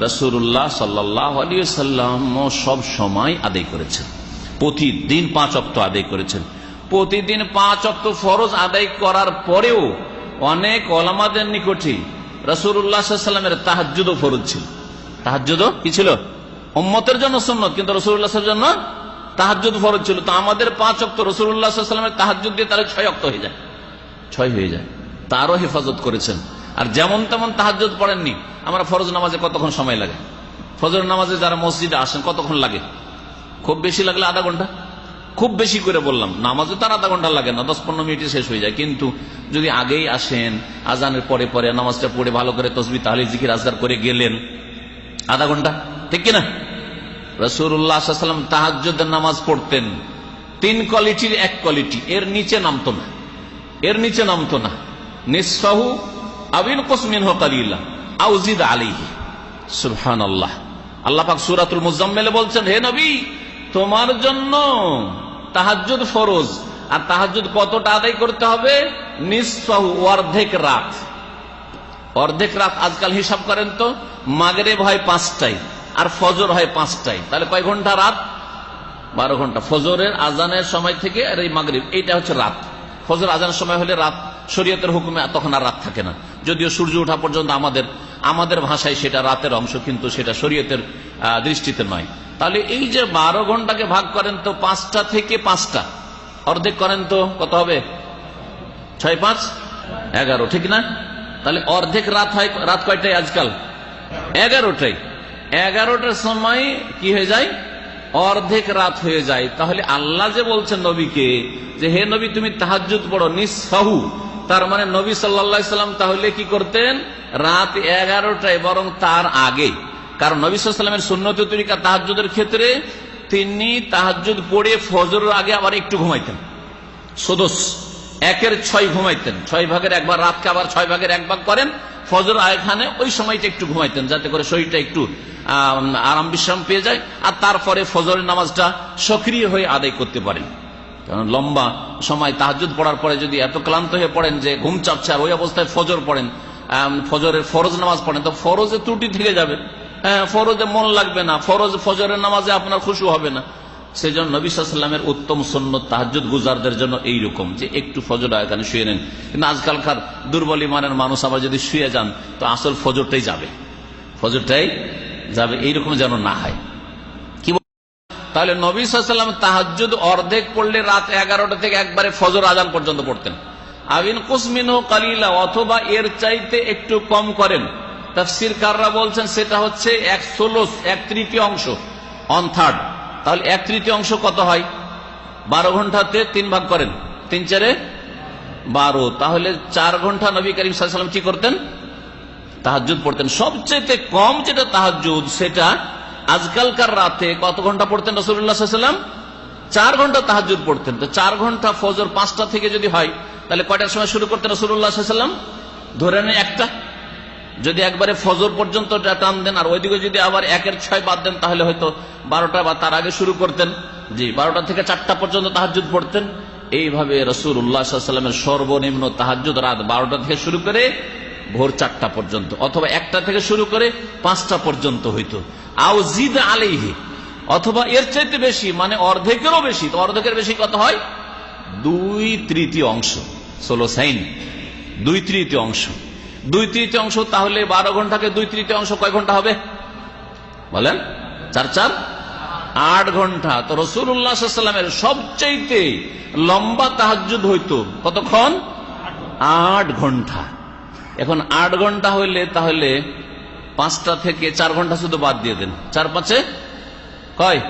রাসূলুল্লাহ সাল্লাল্লাহু আলাইহি ওয়াসাল্লাম সব সময় আদায় করেছেন, প্রতিদিন 5 ওয়াক্ত আদায় করেছেন। প্রতিদিন 5 ওয়াক্ত ফরজ আদায় করার পরেও অনেক ওলামাদের নিকটে রাসূলুল্লাহ সাল্লাল্লাহু আলাইহি ওয়াসাল্লামের তাহাজ্জুদও ফরজ ছিল। তাহাজ্জুদও কি ছিল? উম্মতের জন্য সুন্নাত, কিন্তু রাসূলুল্লাহ সাল্লাল্লাহু আলাইহি ওয়াসাল্লামের জন্য তাহাজ্জুদ ফরজ ছিল। তো আমাদের 5 ওয়াক্ত রাসূলুল্লাহ সাল্লাল্লাহু আলাইহি ওয়াসাল্লামের তাহাজ্জুদ দিয়ে তাহলে 6 ওয়াক্ত হয়ে যায়, 6 হয়ে যায়। তারও হেফাজত করেছেন। আর যেমন তেমন তাহাজ্জুদ পড়েননি। আমরা ফরজ নামাজে কতক্ষণ সময় লাগে? ফজর নামাজে যারা মসজিদে আসেন কতক্ষণ লাগে? খুব বেশি লাগলে আধা ঘন্টা, খুব বেশি করে বললাম। নামাজে তার আধা ঘন্টা লাগে না, 10-15 মিনিটে শেষ হয়ে যায়। কিন্তু যদি আগেই আসেন, আজানের পরে পরে নামাজটা পড়ে ভালো করে তাসবিহ তাহলিল জিকির আজকার করে গেলেন, আধা ঘন্টা, ঠিক কিনা? রাসূলুল্লাহ সাল্লাল্লাহু আলাইহি ওয়াসাল্লাম তাহাজ্জুদের নামাজ পড়তেন 3 কোয়ালিটির 1 কোয়ালিটি, এর নিচে নামতো না, এর নিচে নামতো না। নিসফাহু আবিন কুসমিনহু কালিলা আও জিদ আলাইহি। সুবহানাল্লাহ। আল্লাহ পাক সূরাতুল মুজাম্মিলে বলছেন, হে নবী, তোমার জন্য তাহাজ্জুদ ফরজ। আর তাহাজ্জুদ কতটা আদায় করতে হবে? নিসফাহু, অর্ধেক রাত। অর্ধেক রাত আজকাল হিসাব করেন তো, মাগরিব হয় 5টায় আর ফজর হয় 5টায়, তাহলে কয় ঘন্টা রাত? 12 ঘন্টা। ফজরের আজানের সময় থেকে আর এই মাগরিব, এইটা হচ্ছে রাত। ফজর আজানের সময় হলে রাত, শরীয়তের হুকুমে তখন আর রাত থাকে না। যদিও সূর্য ওঠা পর্যন্ত আমাদের ভাষায় সেটা রাতের অংশ, কিন্তু সেটা শরীয়তের দৃষ্টিতে নয়। তাহলে এই যে 12 ঘন্টাকে ভাগ করেন তো 5টা থেকে 5টা, অর্ধেক করেন তো কত হবে? 6 5 11, ঠিক না? তাহলে অর্ধেক রাত হয়। রাত কয়টায় আজকাল? 11টায়। 11টার সময় কি হয়ে যায়? অর্ধেক রাত হয়ে যায়। তাহলে আল্লাহ যে বলছেন নবীকে যে হে নবী তুমি তাহাজ্জুদ পড়ো নিসফাহু, তার মানে নবী সাল্লাল্লাহু আলাইহি সাল্লাম তাহলে কি করতেন? রাত 11টায়, বরং তার আগে। কারণ নবী সাল্লাল্লাহু আলাইহি সাল্লামের সুন্নতি তরিকা তাহাজ্জুদের ক্ষেত্রে তিনি তাহাজ্জুদ পড়ে ফজরের আগে আবার একটু ঘুমাইতেন। সুদস 1/6 ঘুমাইতেন, 6 ভাগের 1 ভাগ, রাতকে আবার 6 ভাগের 1 ভাগ করেন। ফজর এখানে ওই সময়টা একটু ঘুমাইতেন, যাতে করে শরীরটা একটু আরাম বিশ্রাম পেয়ে যায়, আর তারপরে ফজরের নামাজটা সক্রিয় হয়ে আদায় করতে পারেন। কারণ লম্বা সময় তাহাজ্জুদ পড়ার পরে যদি এত ক্লান্ত হয়ে পড়েন যে ঘুম চাপছে, আর ওই অবস্থায় ফজর পড়েন, ফজরের ফরজ নামাজ পড়েন, তো ফরজে ত্রুটি থেকে যাবে, ফরজে মন লাগবে না, ফজরের নামাজে আপনার খুশু হবে না। সেই জন্য নবী সাল্লাল্লাহু আলাইহি ওয়াসাল্লামের উত্তম সুন্নত তাহাজ্জুদ গুজারদের জন্য এইরকম যে একটু ফজর এখানে শুয়ে নেন। কিন্তু আজকালকার দুর্বল ইমানের মানুষ আবার যদি শুয়ে যান তো আসল ফজরটাই যাবে, ফজরটাই যাবে, এইরকম যেন না হয়। কি তাহলে নবী সাল্লাল্লাহু আলাইহি ওয়াসাল্লাম তাহাজ্জুদ অর্ধেক পড়লে রাত 11টা থেকে একবারে ফজর আজান পর্যন্ত পড়তেন। আবিন কুসমিনহু কালিলা, অথবা এর চাইতে একটু কম করেন। তাফসীরকাররা বলছেন সেটা হচ্ছে 1/3, 1/3 অংশ, 1/3। তাহলে 1/3 অংশ কত হয়? 12 ঘন্টাতে 3 ভাগ করেন, 3 4 12, তাহলে 4 ঘন্টা নবী করিম সাল্লাল্লাহু আলাইহি ওয়াসাল্লাম কি করতেন? তাহাজ্জুদ পড়তেন। সবচেয়ে কম যেটা তাহাজ্জুদ, সেটা আজকালকার রাতে কত ঘন্টা পড়তেন রাসূলুল্লাহ সাল্লাল্লাহু আলাইহি ওয়াসাল্লাম? 4 ঘন্টা তাহাজ্জুদ পড়তেন। তো 4 ঘন্টা ফজর 5টা থেকে যদি হয়, তাহলে কয়টার সময় শুরু করতেন রাসূলুল্লাহ সাল্লাল্লাহু আলাইহি ওয়াসাল্লাম? ধরে নেন 1টা। যদি একবারে ফজর পর্যন্ত টান দেন, আর ওইদিকে যদি আবার 1/6 বাদ দেন, তাহলে হয়তো 12টা বা তার আগে শুরু করতেন। জি, 12টা থেকে 4টা পর্যন্ত তাহাজ্জুদ পড়তেন। এইভাবে রাসূলুল্লাহ সাল্লাল্লাহু আলাইহি ওয়াসাল্লামের সর্বনিম্ন তাহাজ্জুদ রাত 12টা থেকে শুরু করে ভোর 4টা পর্যন্ত, অথবা 1টা থেকে শুরু করে 5টা পর্যন্ত হইতো। আও জিদ আলাইহি, অথবা এর চাইতে বেশি, মানে অর্ধেকেরও বেশি। তো অর্ধেকের বেশি কত হয়? 2/3 অংশ, সোলোসাইন, 2/3 অংশ। 2/3 অংশ, তাহলে 12 ঘন্টাকে 2/3 অংশ কয় ঘন্টা হবে বলেন? 4 4 8 ঘন্টা। তো রাসূলুল্লাহ সাল্লাল্লাহু আলাইহি ওয়াসাল্লামের সবচাইতে লম্বা তাহাজ্জুদ হইতো কতক্ষণ? 8 ঘন্টা। এখন 8 ঘন্টা হইলে তাহলে 5টা থেকে 4 ঘন্টা শুধু বাদ দিয়ে দেন, 4 5 কয়?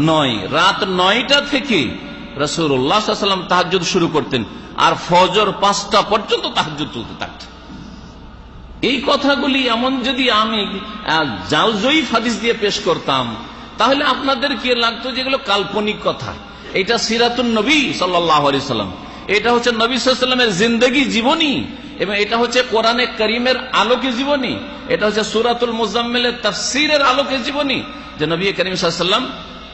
9। রাত 9টা থেকে রাসূলুল্লাহ সাল্লাল্লাহু আলাইহি ওয়াসাল্লাম তাহাজ্জুদ শুরু করতেন, আর ফজর 5টা পর্যন্ত তাহাজ্জুদ চলতে থাকত। এই কথাগুলি এমন যদি আমি জালজয়ীফ হাদিস দিয়ে পেশ করতাম, তাহলে আপনাদের কি লাগতো যেগুলো কাল্পনিক কথা। এটা সিরাতুন নবী সাল্লাল্লাহু আলাইহি সাল্লাম, এটা হচ্ছে নবী সাল্লাল্লাহু আলাইহি সাল্লামের জিন্দেগি জীবনী, এবং এটা হচ্ছে কোরআনে কারীমের আলোকে জীবনী, এটা হচ্ছে সূরাতুল মুজাম্মিলের তাফসীরের আলোকে জীবনী, যে নবী করিম সাল্লাল্লাহু আলাইহি সাল্লাম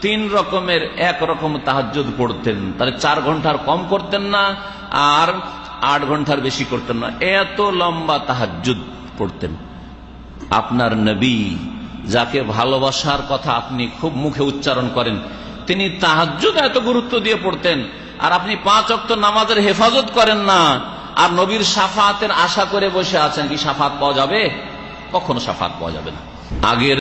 3 রকমের 1 রকম তাহাজ্জুদ পড়তেন। তাহলে 4 ঘন্টার কম করতেন না, আর 8 ঘন্টার বেশি করতেন না, এত লম্বা তাহাজ্জুদ পড়তেন। আপনার নবী যাকে ভালোবাসার কথা আপনি খুব মুখে উচ্চারণ করেন, তিনি তাহাজ্জুদ এত গুরুত্ব দিয়ে পড়তেন, আর আপনি 5 ওয়াক্ত নামাজের হেফাজত করেন না, আর নবীর শাফাতের আশা করে বসে আছেন। কি শাফাত পাওয়া যাবে? কখনো শাফাত পাওয়া যাবে না। আগের